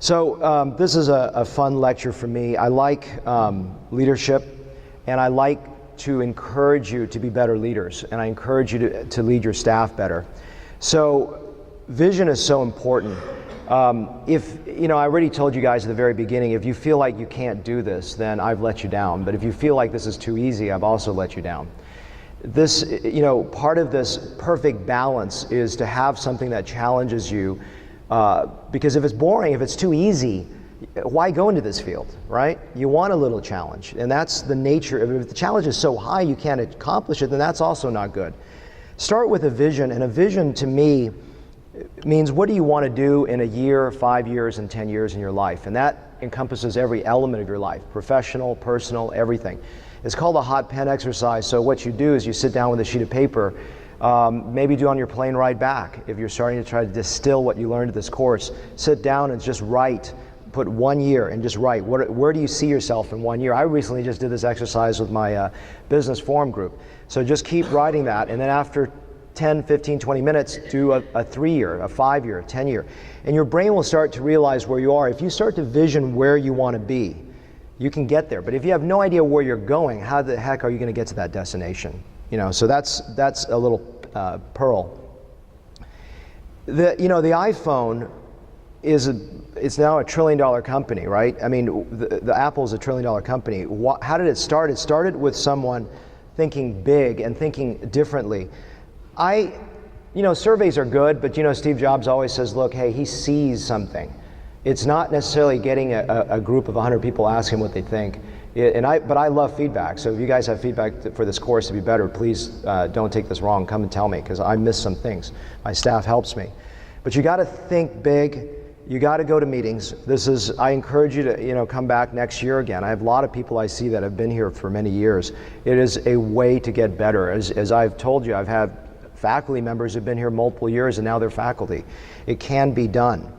So this is a fun lecture for me. I like leadership, and I like to encourage you to be better leaders, and I encourage you to lead your staff better. So vision is so important. I already told you guys at the very beginning, if you feel like you can't do this, then I've let you down. But if you feel like this is too easy, I've also let you down. This, part of this perfect balance is to have something that challenges you, because if it's boring, if it's too easy, why go into this field, right? You want a little challenge, and that's the nature. If the challenge is so high you can't accomplish it, then that's also not good. Start with a vision, and a vision to me means what do you want to do in a year, 5 years, and 10 years in your life, and that encompasses every element of your life, professional, personal, everything. It's called a hot pen exercise. So what you do is you sit down with a sheet of paper, maybe do on your plane ride back. If you're starting to try to distill what you learned at this course, sit down and just write. Put 1 year and just write. Where do you see yourself in 1 year? I recently just did this exercise with my business forum group. So just keep writing that, and then after 10, 15, 20 minutes, do a 3-year, a 5-year, a 10-year. And your brain will start to realize where you are. If you start to vision where you want to be, you can get there. But if you have no idea where you're going, how the heck are you going to get to that destination? So that's a little pearl. The iPhone it's now a $1 trillion company, right? I mean, the Apple's a $1 trillion company. How did it start? It started with someone thinking big and thinking differently. Surveys are good, but Steve Jobs always says, look, hey, he sees something. It's not necessarily getting a group of 100 people ask him what they think. But I love feedback. So if you guys have feedback for this course to be better, please don't take this wrong. Come and tell me, because I miss some things. My staff helps me. But you got to think big. You got to go to meetings. I encourage you to come back next year again. I have a lot of people I see that have been here for many years. It is a way to get better. As I've told you, I've had faculty members who've been here multiple years and now they're faculty. It can be done.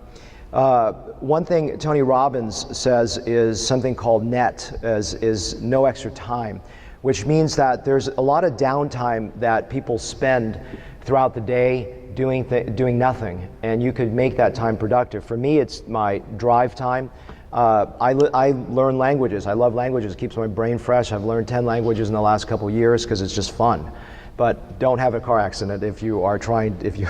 One thing Tony Robbins says is something called NET, is no extra time, which means that there's a lot of downtime that people spend throughout the day doing nothing, and you could make that time productive. For me, it's my drive time. I learn languages. I love languages. It keeps my brain fresh. I've learned 10 languages in the last couple of years because it's just fun. But don't have a car accident if you're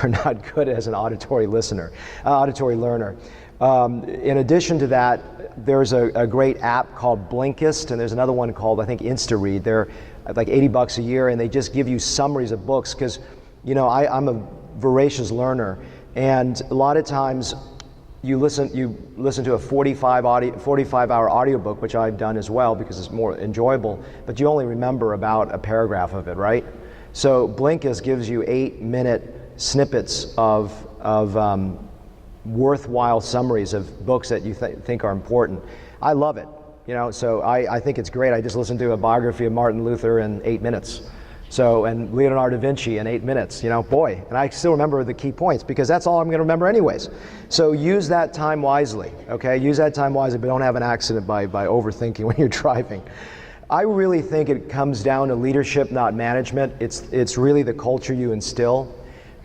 not good as an auditory learner. In addition to that, there's a great app called Blinkist, and there's another one called, I think, InstaRead. They're like $80 a year, and they just give you summaries of books, because I'm a voracious learner, and a lot of times you listen to a 45-hour audiobook, which I've done as well because it's more enjoyable, but you only remember about a paragraph of it, right? So Blinkist gives you 8-minute snippets of worthwhile summaries of books that you think are important. I love it, so I think it's great. I just listened to a biography of Martin Luther in 8 minutes. And Leonardo da Vinci in 8 minutes, boy, and I still remember the key points because that's all I'm going to remember anyways. So use that time wisely, okay? Use that time wisely, but don't have an accident by overthinking when you're driving. I really think it comes down to leadership, not management. It's really the culture you instill.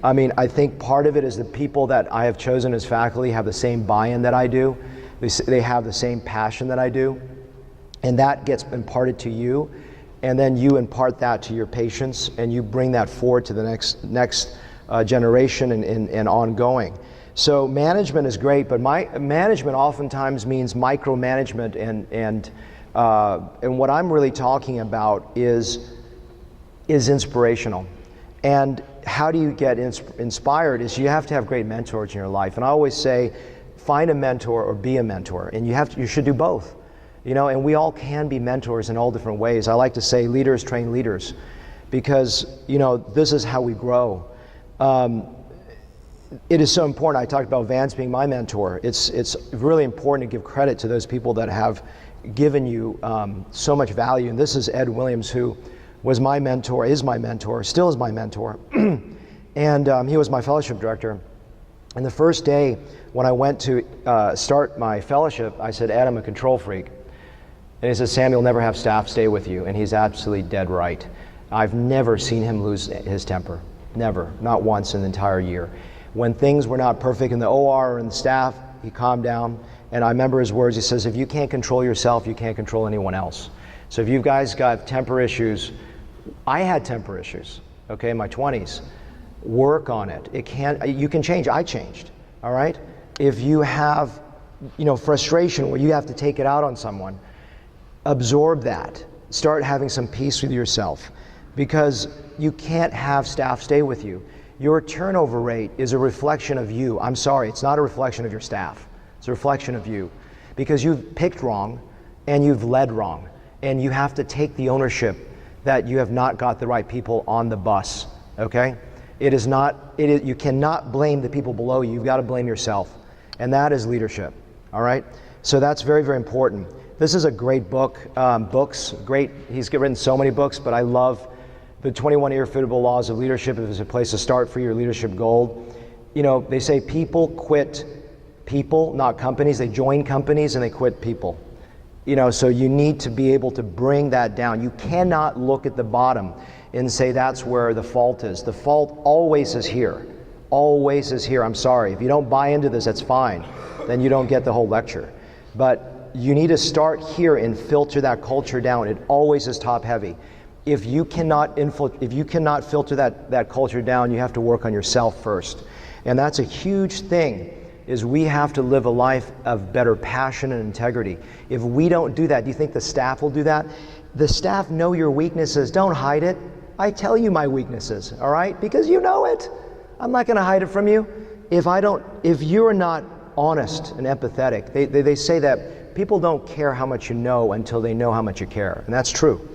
I mean, I think part of it is the people that I have chosen as faculty have the same buy-in that I do. They have the same passion that I do, and that gets imparted to you. And then you impart that to your patients, and you bring that forward to the next generation and ongoing. So management is great, but management oftentimes means micromanagement, and what I'm really talking about is inspirational. And how do you get inspired is you have to have great mentors in your life. And I always say, find a mentor or be a mentor, and you should do both. And we all can be mentors in all different ways. I like to say leaders train leaders, because, this is how we grow. It is so important. I talked about Vance being my mentor. It's really important to give credit to those people that have given you so much value. And this is Ed Williams, who was my mentor, is my mentor, still is my mentor. And he was my fellowship director. And the first day when I went to start my fellowship, I said, Ed, I'm a control freak. And he says, Sam, you'll never have staff stay with you. And he's absolutely dead right. I've never seen him lose his temper. Never. Not once in the entire year. When things were not perfect in the OR or in the staff, he calmed down And I remember his words. He says, if you can't control yourself, you can't control anyone else. So if you guys got temper issues, I had temper issues, okay, in my 20s. Work on it. You can change. I changed, all right? If you have, frustration where you have to take it out on someone, absorb that. Start having some peace with yourself, because you can't have staff stay with you. Your turnover rate is a reflection of you. I'm sorry, it's not a reflection of your staff. It's a reflection of you, because you've picked wrong and you've led wrong, and you have to take the ownership that you have not got the right people on the bus, okay? You cannot blame the people below you. You've got to blame yourself, and that is leadership, all right? So that's very, very important. This is a great book. He's written so many books, but I love the 21 Irrefutable Laws of Leadership. If it's a place to start for your leadership goal. They say people quit people, not companies. They join companies and they quit people. So you need to be able to bring that down. You cannot look at the bottom and say that's where the fault is. The fault always is here. Always is here. I'm sorry. If you don't buy into this, that's fine. Then you don't get the whole lecture. But you need to start here and filter that culture down. It always is top heavy. If you cannot filter that culture down, you have to work on yourself first. And that's a huge thing, is we have to live a life of better passion and integrity. If we don't do that, do you think the staff will do that? The staff know your weaknesses. Don't hide it. I tell you my weaknesses, all right? Because you know it. I'm not going to hide it from you. If you're not honest and empathetic, they say that people don't care how much you know until they know how much you care. And that's true.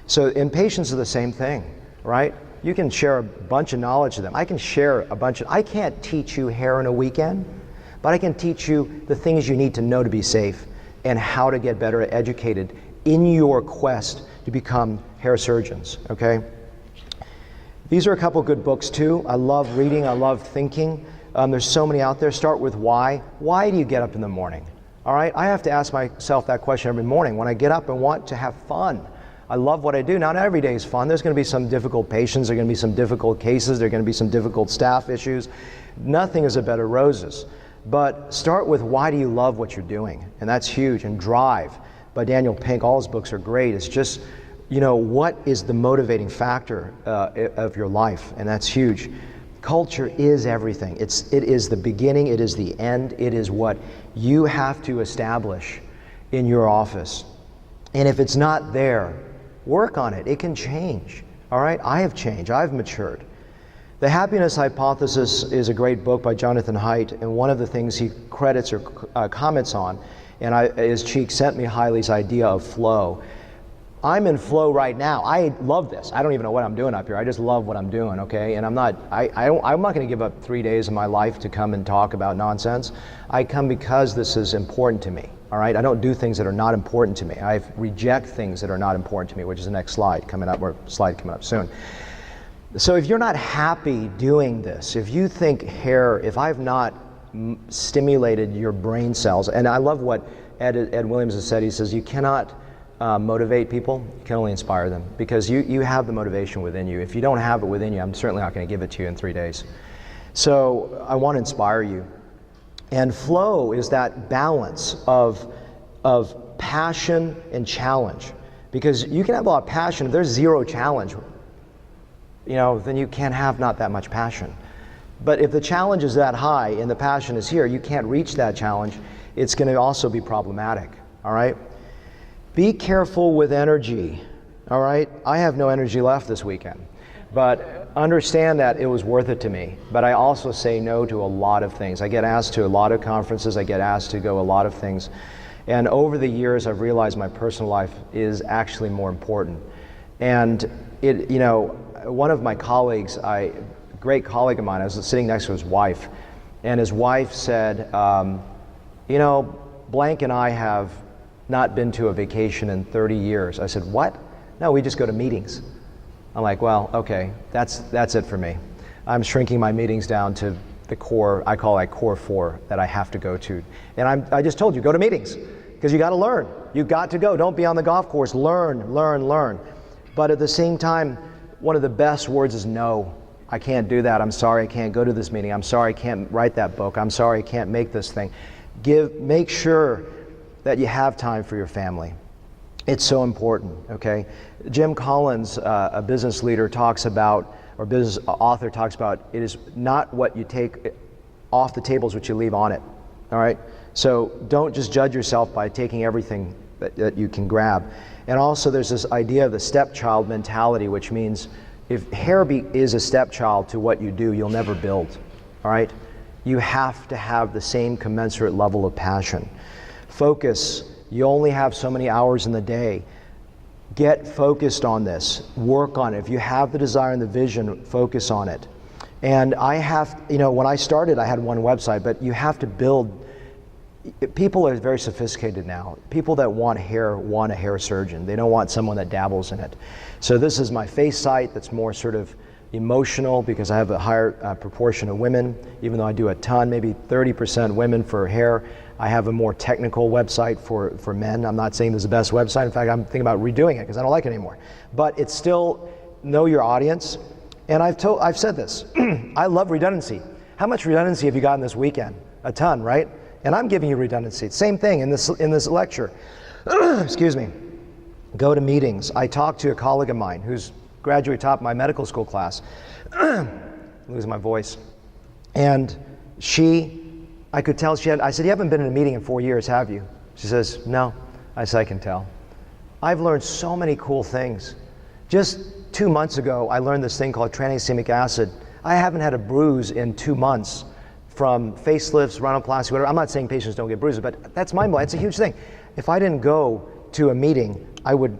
So in patients are the same thing, right? You can share a bunch of knowledge to them. I can't teach you hair in a weekend, but I can teach you the things you need to know to be safe and how to get better educated in your quest to become hair surgeons, okay? These are a couple good books too. I love reading, I love thinking. There's so many out there. Start with why. Why do you get up in the morning? All right, I have to ask myself that question every morning. When I get up and want to have fun, I love what I do. Not every day is fun. There's going to be some difficult patients. There are going to be some difficult cases. There are going to be some difficult staff issues. Nothing is a bed of roses. But start with why do you love what you're doing? And that's huge. And Drive by Daniel Pink, all his books are great. It's just, what is the motivating factor of your life? And that's huge. Culture is everything. It is the beginning. It is the end. It is what you have to establish in your office. And if it's not there, work on it. It can change. All right? I have changed. I've matured. The Happiness Hypothesis is a great book by Jonathan Haidt, and one of the things he credits or comments on, and his Cheek sent me Hiley's idea of flow. I'm in flow right now. I love this. I don't even know what I'm doing up here. I just love what I'm doing, okay? And I'm not going to give up 3 days of my life to come and talk about nonsense. I come because this is important to me, all right? I don't do things that are not important to me. I reject things that are not important to me, which is the next slide coming up soon. So if you're not happy doing this, if you think hair, if I've not stimulated your brain cells, and I love what Ed Williams has said. He says you cannot motivate people, you can only inspire them, because you have the motivation within you. If you don't have it within you, I'm certainly not going to give it to you in 3 days. So I want to inspire you. And flow is that balance of passion and challenge, because you can have a lot of passion. If there's zero challenge, then you can't have not that much passion. But if the challenge is that high and the passion is here, you can't reach that challenge, it's going to also be problematic, all right? Be careful with energy, all right? I have no energy left this weekend, but understand that it was worth it to me. But I also say no to a lot of things. I get asked to a lot of conferences, I get asked to go a lot of things. And over the years, I've realized my personal life is actually more important. And one of my colleagues, a great colleague of mine, I was sitting next to his wife, and his wife said, blank and I have not been to a vacation in 30 years. I said, what? No, we just go to meetings. I'm like, well, okay, that's it for me. I'm shrinking my meetings down to the core, I call it core 4 that I have to go to. And I just told you, go to meetings, because you got to learn. You got to go. Don't be on the golf course. Learn, learn, learn. But at the same time, one of the best words is no. I can't do that. I'm sorry I can't go to this meeting. I'm sorry I can't write that book. I'm sorry I can't make this thing. Make sure that you have time for your family. It's so important, okay? Jim Collins, a business leader, talks about, or business author talks about, it is not what you take off the table, is what you leave on it, all right? So don't just judge yourself by taking everything that you can grab. And also there's this idea of the stepchild mentality, which means if hair is a stepchild to what you do, you'll never build, all right? You have to have the same commensurate level of passion. Focus. You only have so many hours in the day. Get focused on this. Work on it. If you have the desire and the vision, focus on it. And when I started, I had one website, but you have to build. People are very sophisticated now. People that want a hair surgeon. They don't want someone that dabbles in it. So this is my face site that's more sort of emotional, because I have a higher proportion of women, even though I do a ton, maybe 30% women for hair. I have a more technical website for men. I'm not saying this is the best website. In fact, I'm thinking about redoing it because I don't like it anymore. But it's still, know your audience. And I've said this, I love redundancy. How much redundancy have you gotten this weekend? A ton, right? And I'm giving you redundancy. Same thing in this lecture. Excuse me. Go to meetings. I talked to a colleague of mine who's graduate top of my medical school class. Losing my voice. And I could tell I said, you haven't been in a meeting in 4 years, have you? She says, no. I said, I can tell. I've learned so many cool things. Just 2 months ago, I learned this thing called tranexamic acid. I haven't had a bruise in 2 months from facelifts, rhinoplasty, whatever. I'm not saying patients don't get bruises, but that's mind-blowing. It's a huge thing. If I didn't go to a meeting, I would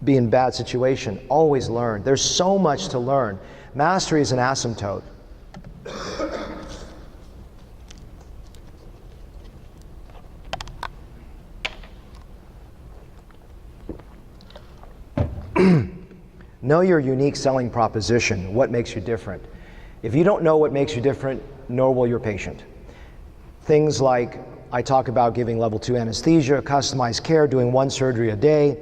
be in bad situation. Always learn. There's so much to learn. Mastery is an asymptote. Know your unique selling proposition. What makes you different? If you don't know what makes you different, nor will your patient. Things like, I talk about giving level 2 anesthesia, customized care, doing 1 surgery a day,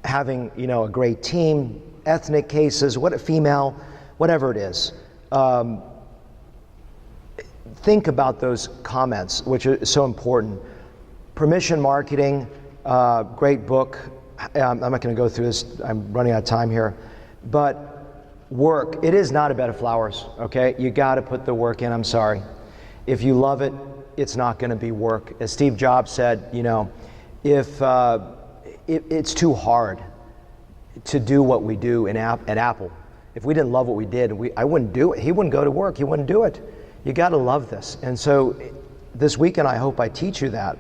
having a great team, ethnic cases, female, whatever it is. Think about those comments, which are so important. Permission marketing, great book. I'm not going to go through this. I'm running out of time here. But work. It is not a bed of flowers, okay? You got to put the work in. I'm sorry. If you love it, it's not going to be work. As Steve Jobs said, if it's too hard to do what we do at Apple. If we didn't love what we did, I wouldn't do it. He wouldn't go to work. He wouldn't do it. You got to love this. And so this weekend, I hope I teach you that.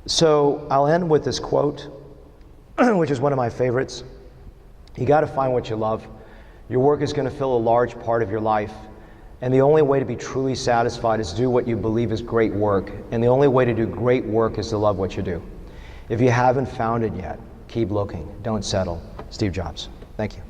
So I'll end with this quote, which is one of my favorites. You got to find what you love. Your work is going to fill a large part of your life. And the only way to be truly satisfied is to do what you believe is great work. And the only way to do great work is to love what you do. If you haven't found it yet, keep looking. Don't settle. Steve Jobs. Thank you.